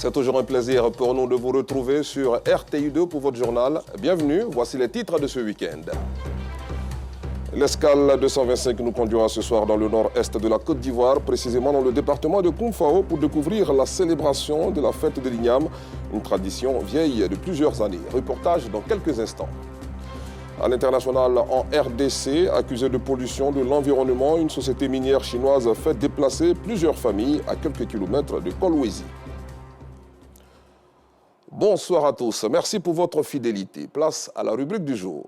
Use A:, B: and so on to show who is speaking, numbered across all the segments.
A: C'est toujours un plaisir pour nous de vous retrouver sur RTI2 pour votre journal. Bienvenue, voici les titres de ce week-end. L'escale 225 nous conduira ce soir dans le nord-est de la Côte d'Ivoire, précisément dans le département de Koumfao, pour découvrir la célébration de la fête de l'Igname, une tradition vieille de plusieurs années. Reportage dans quelques instants. À l'international, en RDC, accusée de pollution de l'environnement, une société minière chinoise fait déplacer plusieurs familles à quelques kilomètres de Kolwezi. Bonsoir à tous, merci pour votre fidélité. Place à la rubrique du jour.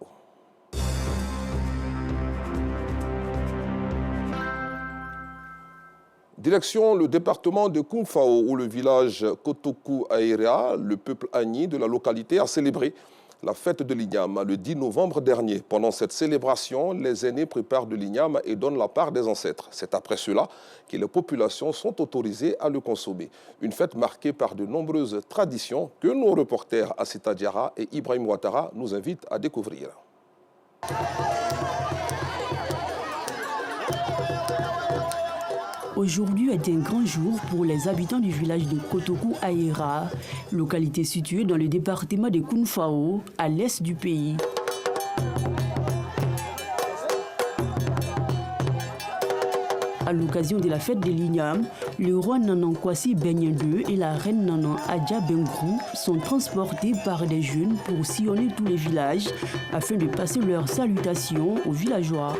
A: Direction le département de Koumfao, où le village Kotokou Aérea, le peuple Agni de la localité, a célébré la fête de l'Igname le 10 novembre dernier. Pendant cette célébration, les aînés préparent de l'Igname et donnent la part des ancêtres. C'est après cela que les populations sont autorisées à le consommer. Une fête marquée par de nombreuses traditions que nos reporters Assita Diarra et Ibrahim Ouattara nous invitent à découvrir.
B: Aujourd'hui est un grand jour pour les habitants du village de Kotokou Aérea, localité située dans le département de Koumfao, à l'est du pays. À l'occasion de la fête de l'Igname, le roi Nanan Kwasi Benyen II et la reine Nanan Adja Bengrou sont transportés par des jeunes pour sillonner tous les villages afin de passer leurs salutations aux villageois.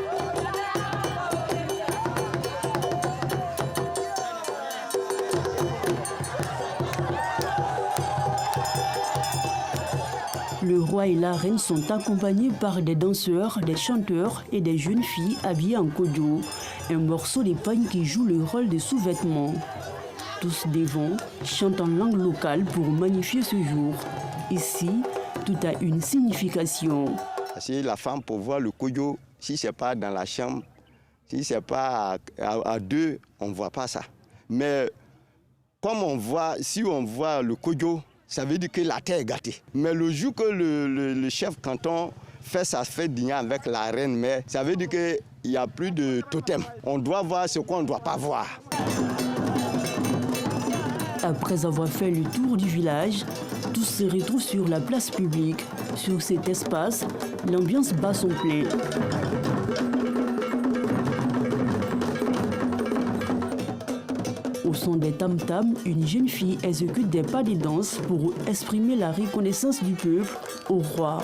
B: Le roi et la reine sont accompagnés par des danseurs, des chanteurs et des jeunes filles habillées en kodo, un morceau d'épagne qui joue le rôle de sous-vêtements. Tous devant chantent en langue locale pour magnifier ce jour. Ici, tout a une signification.
C: Si la femme pour voir le kodo, si ce n'est pas dans la chambre, si ce n'est pas à deux, on ne voit pas ça. Mais comme si on voit le kodo, ça veut dire que la terre est gâtée. Mais le jour que le chef canton fait sa fête d'Igname avec la reine mère, ça veut dire qu'il n'y a plus de totem. On doit voir ce qu'on ne doit pas voir.
B: Après avoir fait le tour du village, tous se retrouvent sur la place publique. Sur cet espace, l'ambiance bat son plein. Au son des tam-tams, une jeune fille exécute des pas de danse pour exprimer la reconnaissance du peuple au roi.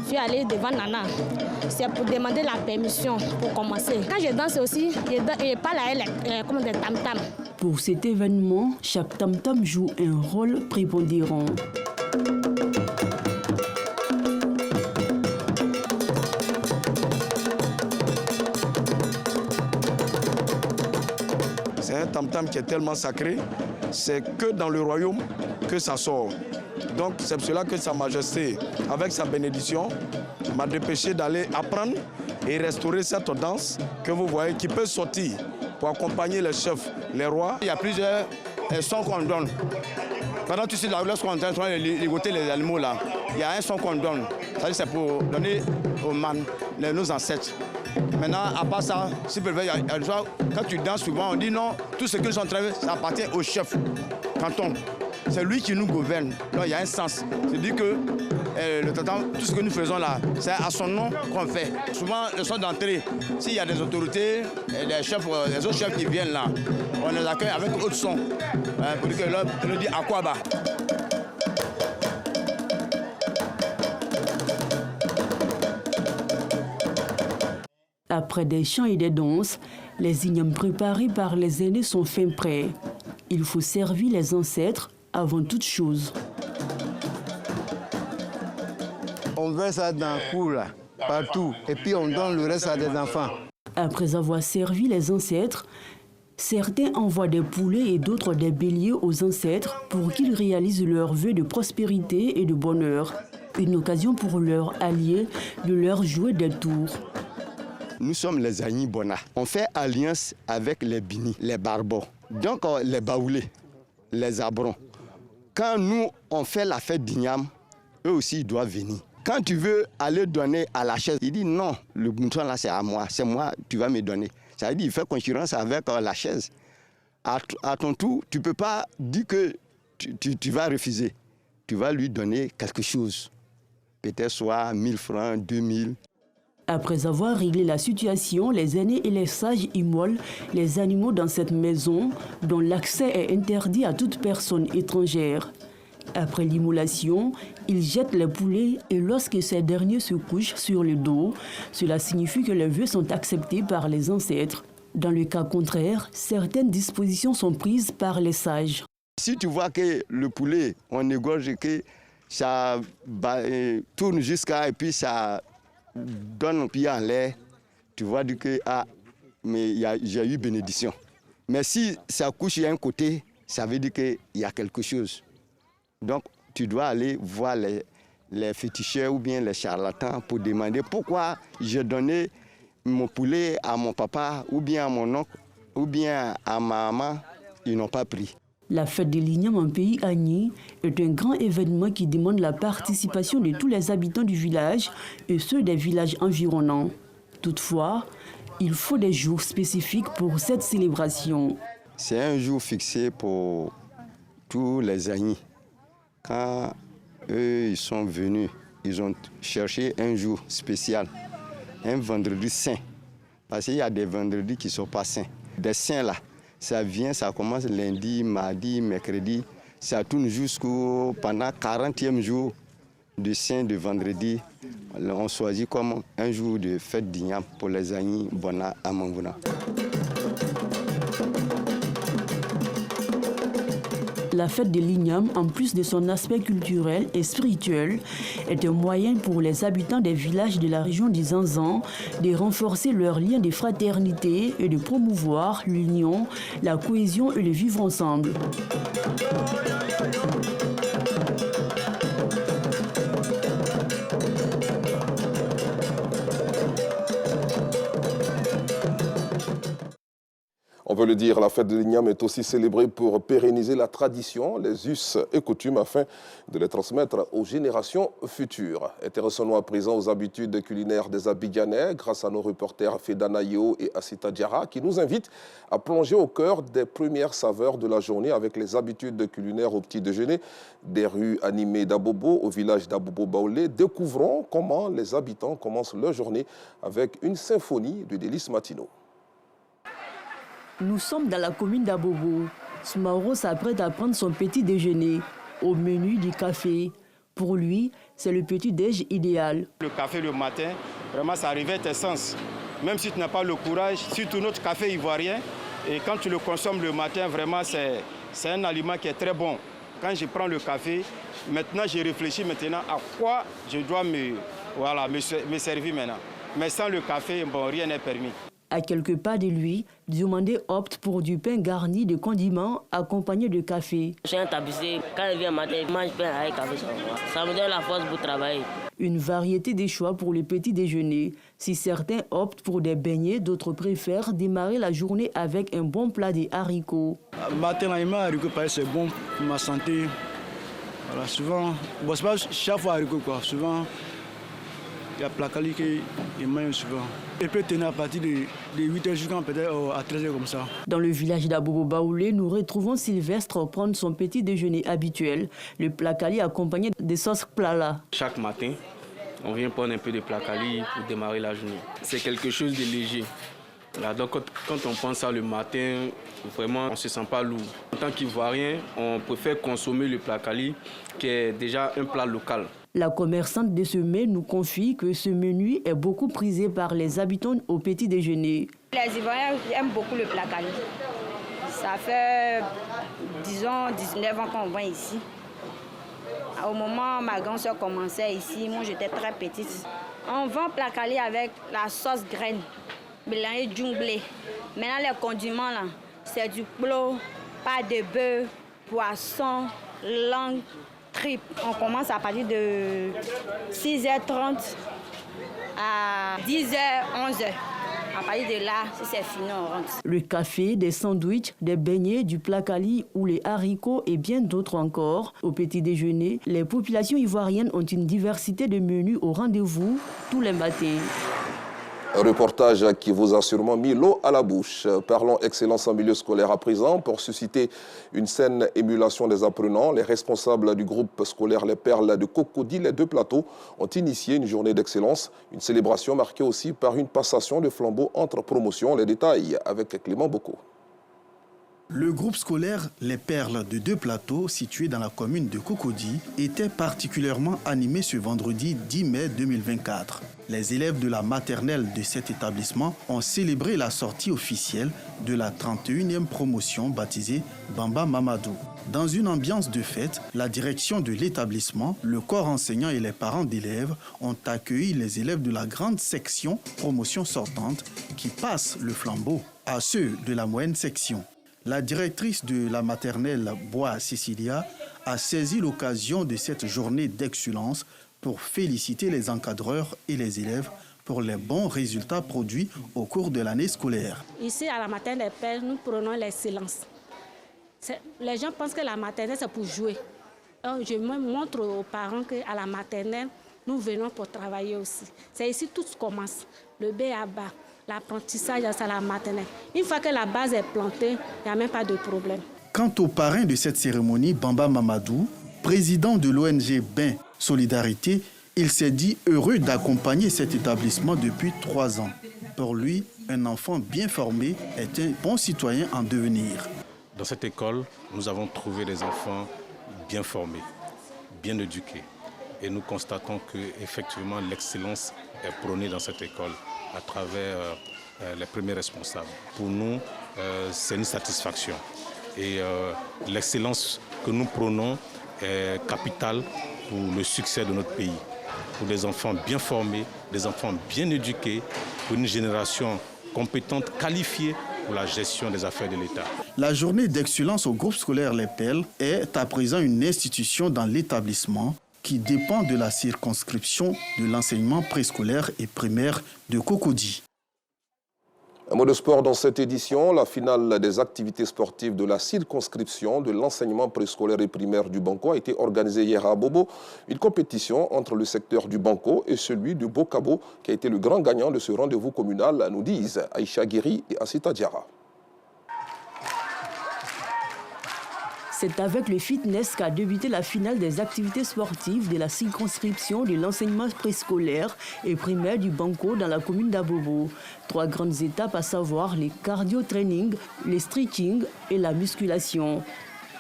D: Je suis allée devant Nana. C'est pour demander la permission pour commencer. Quand je danse aussi, je parle à elle comme des tam-tams.
B: Pour cet événement, chaque tam-tam joue un rôle prépondérant.
C: C'est un tam-tam qui est tellement sacré, c'est que dans le royaume que ça sort. Donc c'est pour cela que Sa Majesté, avec sa bénédiction, m'a dépêché d'aller apprendre et restaurer cette danse que vous voyez, qui peut sortir pour accompagner les chefs, les rois.
E: Il y a plusieurs sons qu'on donne. Pendant tout cela, lorsqu'on est en train de ligoter les animaux, là, il y a un son qu'on donne. C'est pour donner aux man, nos ancêtres. Maintenant, à part ça, quand tu danses souvent, on dit non, tout ce que nous sommes en train de faire, ça appartient au chef canton. C'est lui qui nous gouverne. Donc il y a un sens. C'est-à-dire que tout ce que nous faisons là, c'est à son nom qu'on fait. Souvent, le son d'entrée, s'il y a des autorités, les autres chefs qui viennent là, on les accueille avec autre son. Pour dire que là, on nous dit Akwaba.
B: Après des chants et des danses, les ignames préparés par les aînés sont fin prêts. Il faut servir les ancêtres avant toute chose.
F: On verse ça dans le cours, là, partout, et puis on donne le reste à des enfants.
B: Après avoir servi les ancêtres, certains envoient des poulets et d'autres des béliers aux ancêtres pour qu'ils réalisent leurs vœux de prospérité et de bonheur. Une occasion pour leurs alliés de leur jouer des tours.
C: Nous sommes les Agni Bona. On fait alliance avec les Bini, les Barbos. Donc les Baoulés, les Abrons. Quand nous, on fait la fête d'Igname, eux aussi, ils doivent venir. Quand tu veux aller donner à la chaise, il dit non, le mouton là c'est à moi, c'est moi, tu vas me donner. Ça veut dire qu'il fait concurrence avec la chaise. À ton tour, tu ne peux pas dire que tu vas refuser. Tu vas lui donner quelque chose. Peut-être soit 1000 francs, 2000.
B: Après avoir réglé la situation, les aînés et les sages immolent les animaux dans cette maison dont l'accès est interdit à toute personne étrangère. Après l'immolation, ils jettent les poulets et lorsque ces derniers se couchent sur le dos, cela signifie que les vœux sont acceptés par les ancêtres. Dans le cas contraire, certaines dispositions sont prises par les sages.
C: Si tu vois que le poulet, on égorge, que ça tourne jusqu'à et puis ça donne un pied en l'air, tu vois que mais j'ai eu bénédiction. Mais si ça couche à un côté, ça veut dire qu'il y a quelque chose. Donc tu dois aller voir les féticheurs ou bien les charlatans pour demander pourquoi j'ai donné mon poulet à mon papa ou bien à mon oncle ou bien à ma maman, ils n'ont pas pris.
B: La fête de l'Igname en pays Agni est un grand événement qui demande la participation de tous les habitants du village et ceux des villages environnants. Toutefois, il faut des jours spécifiques pour cette célébration.
C: C'est un jour fixé pour tous les Agnis. Quand eux ils sont venus, ils ont cherché un jour spécial, un vendredi saint. Parce qu'il y a des vendredis qui ne sont pas saints. Des saints là, ça vient, ça commence lundi, mardi, mercredi. Ça tourne jusqu'au pendant 40e jour du saint de vendredi. On choisit comme un jour de fête d'Igname pour les Agnis Bona à Mangouna.
B: La fête de l'Igname, en plus de son aspect culturel et spirituel, est un moyen pour les habitants des villages de la région du Zanzan de renforcer leurs liens de fraternité et de promouvoir l'union, la cohésion et le vivre ensemble.
A: On veut le dire, la fête de l'Igname est aussi célébrée pour pérenniser la tradition, les us et coutumes afin de les transmettre aux générations futures. Intéressons-nous à présent aux habitudes culinaires des Abidjanais grâce à nos reporters Fedana Yo et Asita Diarra qui nous invitent à plonger au cœur des premières saveurs de la journée avec les habitudes culinaires au petit déjeuner des rues animées d'Abobo au village d'Abobo Baoulé. Découvrons comment les habitants commencent leur journée avec une symphonie de délices matinaux.
B: Nous sommes dans la commune d'Abobo. Smaoro s'apprête à prendre son petit déjeuner. Au menu du café. Pour lui, c'est le petit déj idéal.
E: Le café le matin, vraiment ça réveille tes sens. Même si tu n'as pas le courage, surtout notre café ivoirien, et quand tu le consommes le matin, vraiment c'est un aliment qui est très bon. Quand je prends le café, maintenant je réfléchis maintenant à quoi je dois me servir maintenant. Mais sans le café, bon, rien n'est permis.
B: À quelques pas de lui, Diomandé opte pour du pain garni de condiments accompagné de café.
G: Je suis un tapissier. Quand il vient le matin, il mange pain avec café. Ça me donne la force pour travailler.
B: Une variété de choix pour le petit déjeuner. Si certains optent pour des beignets, d'autres préfèrent démarrer la journée avec un bon plat de haricots.
H: Matin, les haricots, c'est bon pour ma santé. Voilà, souvent, bon, c'est pas chaque fois haricots, quoi. Souvent, il y a placali qui mange souvent. Il peut tenir à partir de 8h jusqu'à peut-être à 13h comme ça.
B: Dans le village d'Abobo Baoulé, nous retrouvons Sylvestre prendre son petit déjeuner habituel, le placali accompagné de sauce plala.
I: Chaque matin, on vient prendre un peu de placali pour démarrer la journée. C'est quelque chose de léger. Là, donc quand on prend ça le matin, vraiment on ne se sent pas lourd. En tant qu'Ivoirien, on préfère consommer le placali qui est déjà un plat local.
B: La commerçante de ce mets nous confie que ce menu est beaucoup prisé par les habitants au petit déjeuner.
J: Les Ivoiriens aiment beaucoup le placali. Ça fait, disons, 19 ans qu'on vient ici. Au moment où ma grande soeur commençait ici, moi j'étais très petite. On vend placali avec la sauce graine, mélangée du blé. Maintenant les condiments là, c'est du plo, pas de bœuf, poisson, langue. On commence à partir de 6h30 à 10h, 11h. À partir de là, si c'est fini, on rentre.
B: Le café, des sandwichs, des beignets, du placali ou les haricots et bien d'autres encore. Au petit déjeuner, les populations ivoiriennes ont une diversité de menus au rendez-vous tous les matins.
A: Un reportage qui vous a sûrement mis l'eau à la bouche. Parlons excellence en milieu scolaire à présent. Pour susciter une saine émulation des apprenants, les responsables du groupe scolaire Les Perles de Cocody, les deux plateaux, ont initié une journée d'excellence. Une célébration marquée aussi par une passation de flambeau entre promotions. Les détails avec Clément Boko.
K: Le groupe scolaire Les Perles de deux plateaux, situé dans la commune de Cocody, était particulièrement animé ce vendredi 10 mai 2024. Les élèves de la maternelle de cet établissement ont célébré la sortie officielle de la 31e promotion baptisée Bamba Mamadou. Dans une ambiance de fête, la direction de l'établissement, le corps enseignant et les parents d'élèves ont accueilli les élèves de la grande section promotion sortante qui passent le flambeau à ceux de la moyenne section. La directrice de la maternelle Bois Cécilia a saisi l'occasion de cette journée d'excellence pour féliciter les encadreurs et les élèves pour les bons résultats produits au cours de l'année scolaire.
D: Ici, à la maternelle des Perles, nous prenons l'excellence. Les gens pensent que la maternelle, c'est pour jouer. Alors, je montre aux parents qu'à la maternelle, nous venons pour travailler aussi. C'est ici tout commence. Le B.A.B.A. L'apprentissage à la maternelle. Une fois que la base est plantée, il n'y a même pas de problème.
K: Quant au parrain de cette cérémonie, Bamba Mamadou, président de l'ONG Bain Solidarité, il s'est dit heureux d'accompagner cet établissement depuis 3 ans. Pour lui, un enfant bien formé est un bon citoyen en devenir.
L: Dans cette école, nous avons trouvé des enfants bien formés, bien éduqués. Et nous constatons qu'effectivement l'excellence est prônée dans cette école à travers les premiers responsables. Pour nous, c'est une satisfaction. Et l'excellence que nous prônons est capitale pour le succès de notre pays. Pour des enfants bien formés, des enfants bien éduqués, pour une génération compétente, qualifiée pour la gestion des affaires de l'État.
K: La journée d'excellence au groupe scolaire Les Perles est à présent une institution dans l'établissement qui dépend de la circonscription de l'enseignement préscolaire et primaire de Cocody.
A: Un mot de sport dans cette édition, la finale des activités sportives de la circonscription de l'enseignement préscolaire et primaire du Banco a été organisée hier à Bobo. Une compétition entre le secteur du Banco et celui du Bokabo qui a été le grand gagnant de ce rendez-vous communal, nous disent Aïcha Guiri et Asita Diara.
B: C'est avec le fitness qu'a débuté la finale des activités sportives de la circonscription de l'enseignement préscolaire et primaire du Banco dans la commune d'Abobo. 3 grandes étapes à savoir les cardio-training, les stretching et la musculation.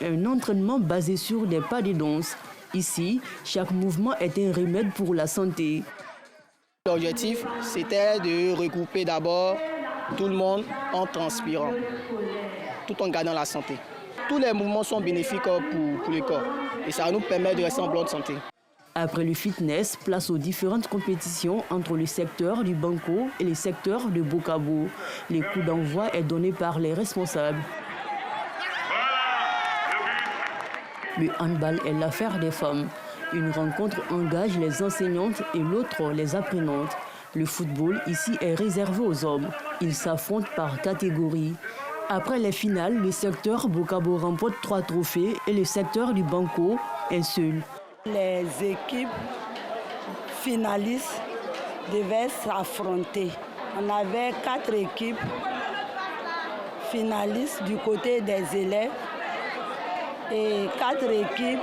B: Un entraînement basé sur des pas de danse. Ici, chaque mouvement est un remède pour la santé.
M: L'objectif, c'était de regrouper d'abord tout le monde en transpirant, tout en gardant la santé. Tous les mouvements sont bénéfiques pour le corps et ça nous permet de rester en bonne santé.
B: Après le fitness, place aux différentes compétitions entre le secteur du Banco et le secteur de Bokabo. Les coups d'envoi est donné par les responsables. Le handball est l'affaire des femmes. Une rencontre engage les enseignantes et l'autre les apprenantes. Le football ici est réservé aux hommes. Ils s'affrontent par catégorie. Après les finales, le secteur Bokabo remporte 3 trophées et le secteur du Banco un seul.
N: Les équipes finalistes devaient s'affronter. On avait 4 équipes finalistes du côté des élèves et 4 équipes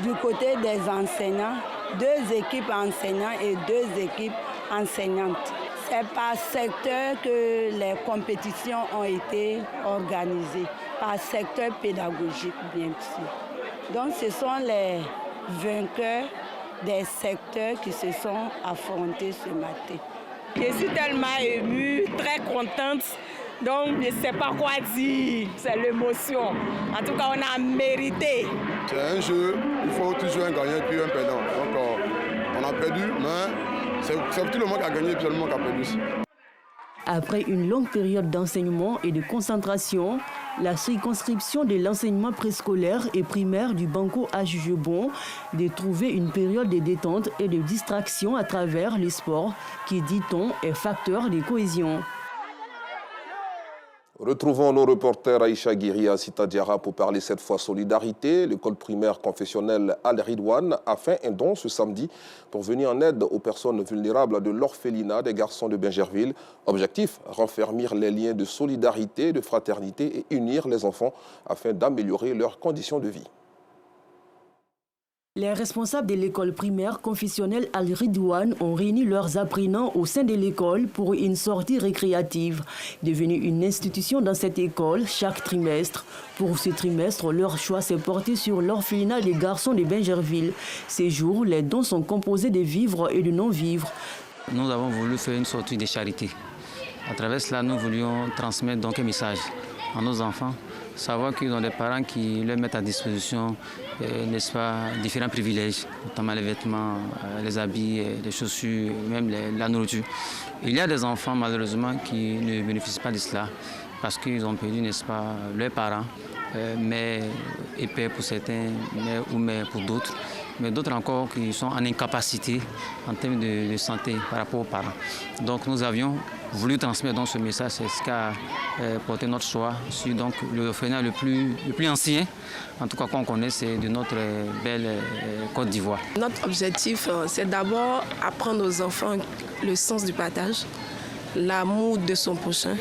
N: du côté des enseignants, 2 équipes enseignants et 2 équipes enseignantes. C'est par secteur que les compétitions ont été organisées, par secteur pédagogique bien sûr. Donc ce sont les vainqueurs des secteurs qui se sont affrontés ce matin.
O: Je suis tellement émue, très contente, donc je ne sais pas quoi dire, c'est l'émotion. En tout cas, on a mérité.
P: C'est un jeu, il faut toujours un gagnant et puis un perdant. Donc on a perdu, mais c'est tout le monde qui a gagné et tout le monde qui a perdu.
B: Après une longue période d'enseignement et de concentration, la circonscription de l'enseignement préscolaire et primaire du Banco a jugé bon de trouver une période de détente et de distraction à travers le sport qui, dit-on, est facteur de cohésion.
A: Retrouvons nos reporters Aïcha Guiri à Cita Diarra pour parler cette fois solidarité. L'école primaire confessionnelle Al-Ridwan a fait un don ce samedi pour venir en aide aux personnes vulnérables de l'orphelinat des garçons de Bingerville. Objectif, renfermir les liens de solidarité, de fraternité et unir les enfants afin d'améliorer leurs conditions de vie.
B: Les responsables de l'école primaire confessionnelle Al-Ridwan ont réuni leurs apprenants au sein de l'école pour une sortie récréative. Devenue une institution dans cette école chaque trimestre. Pour ce trimestre, leur choix s'est porté sur l'orphelinat des garçons de Bingerville. Ces jours, les dons sont composés de vivres et de non-vivres.
Q: Nous avons voulu faire une sortie de charité. À travers cela, nous voulions transmettre donc un message à nos enfants. Savoir qu'ils ont des parents qui leur mettent à disposition, n'est-ce pas, différents privilèges, notamment les vêtements, les habits, les chaussures, même la nourriture. Il y a des enfants, malheureusement, qui ne bénéficient pas de cela parce qu'ils ont perdu, n'est-ce pas, leurs parents, mère et père pour certains, mère ou mère pour d'autres. Mais d'autres encore qui sont en incapacité en termes de santé par rapport aux parents. Donc nous avions voulu transmettre donc ce message, c'est ce qu'a porté notre choix sur donc, l'orphelinat le plus ancien, en tout cas qu'on connaît, c'est de notre belle Côte d'Ivoire.
R: Notre objectif, c'est d'abord apprendre aux enfants le sens du partage, l'amour de son prochain,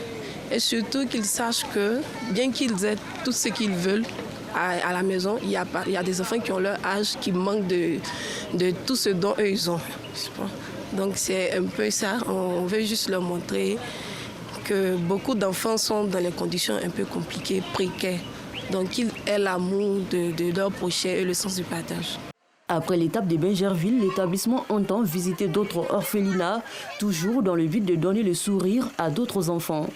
R: et surtout qu'ils sachent que, bien qu'ils aient tout ce qu'ils veulent, à la maison, il y a des enfants qui ont leur âge, qui manquent de tout ce dont eux ils ont. Donc c'est un peu ça, on veut juste leur montrer que beaucoup d'enfants sont dans des conditions un peu compliquées, précaires. Donc qu'ils aient l'amour de leur prochain et le sens du partage.
B: Après l'étape de Bingerville, l'établissement entend visiter d'autres orphelinats, toujours dans le but de donner le sourire à d'autres enfants.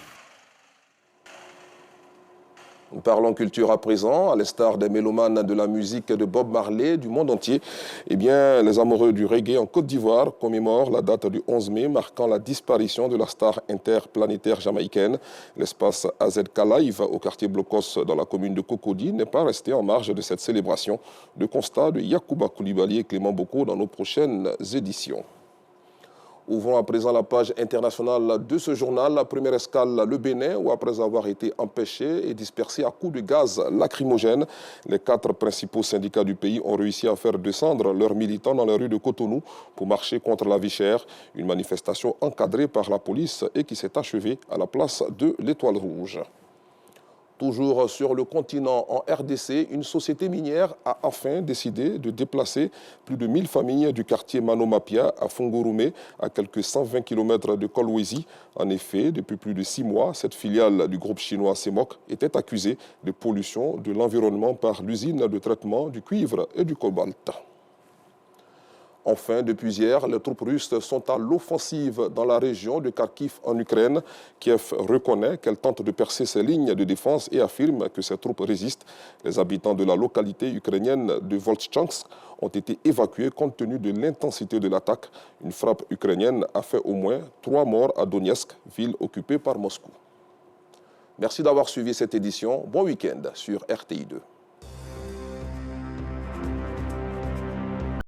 A: Nous parlons culture à présent, à l'instar des mélomanes de la musique de Bob Marley du monde entier. Eh bien, les amoureux du reggae en Côte d'Ivoire commémorent la date du 11 mai, marquant la disparition de la star interplanétaire jamaïcaine. L'espace AZK Live au quartier Blocos dans la commune de Cocody n'est pas resté en marge de cette célébration. Le constat de Yacouba Koulibaly et Clément Boko dans nos prochaines éditions. Ouvrons à présent la page internationale de ce journal. La première escale, le Bénin, où après avoir été empêchés et dispersés à coups de gaz lacrymogène, les 4 principaux syndicats du pays ont réussi à faire descendre leurs militants dans les rues de Cotonou pour marcher contre la vie chère. Une manifestation encadrée par la police et qui s'est achevée à la place de l'Étoile Rouge. Toujours sur le continent, en RDC, une société minière a enfin décidé de déplacer plus de 1000 familles du quartier Manomapia à Fongourumé, à quelques 120 km de Kolwezi. En effet, depuis plus de 6 mois, cette filiale du groupe chinois CEMOC était accusée de pollution de l'environnement par l'usine de traitement du cuivre et du cobalt. Enfin, depuis hier, les troupes russes sont à l'offensive dans la région de Kharkiv en Ukraine. Kiev reconnaît qu'elle tente de percer ses lignes de défense et affirme que ses troupes résistent. Les habitants de la localité ukrainienne de Voltchansk ont été évacués compte tenu de l'intensité de l'attaque. Une frappe ukrainienne a fait au moins 3 morts à Donetsk, ville occupée par Moscou. Merci d'avoir suivi cette édition. Bon week-end sur RTI2.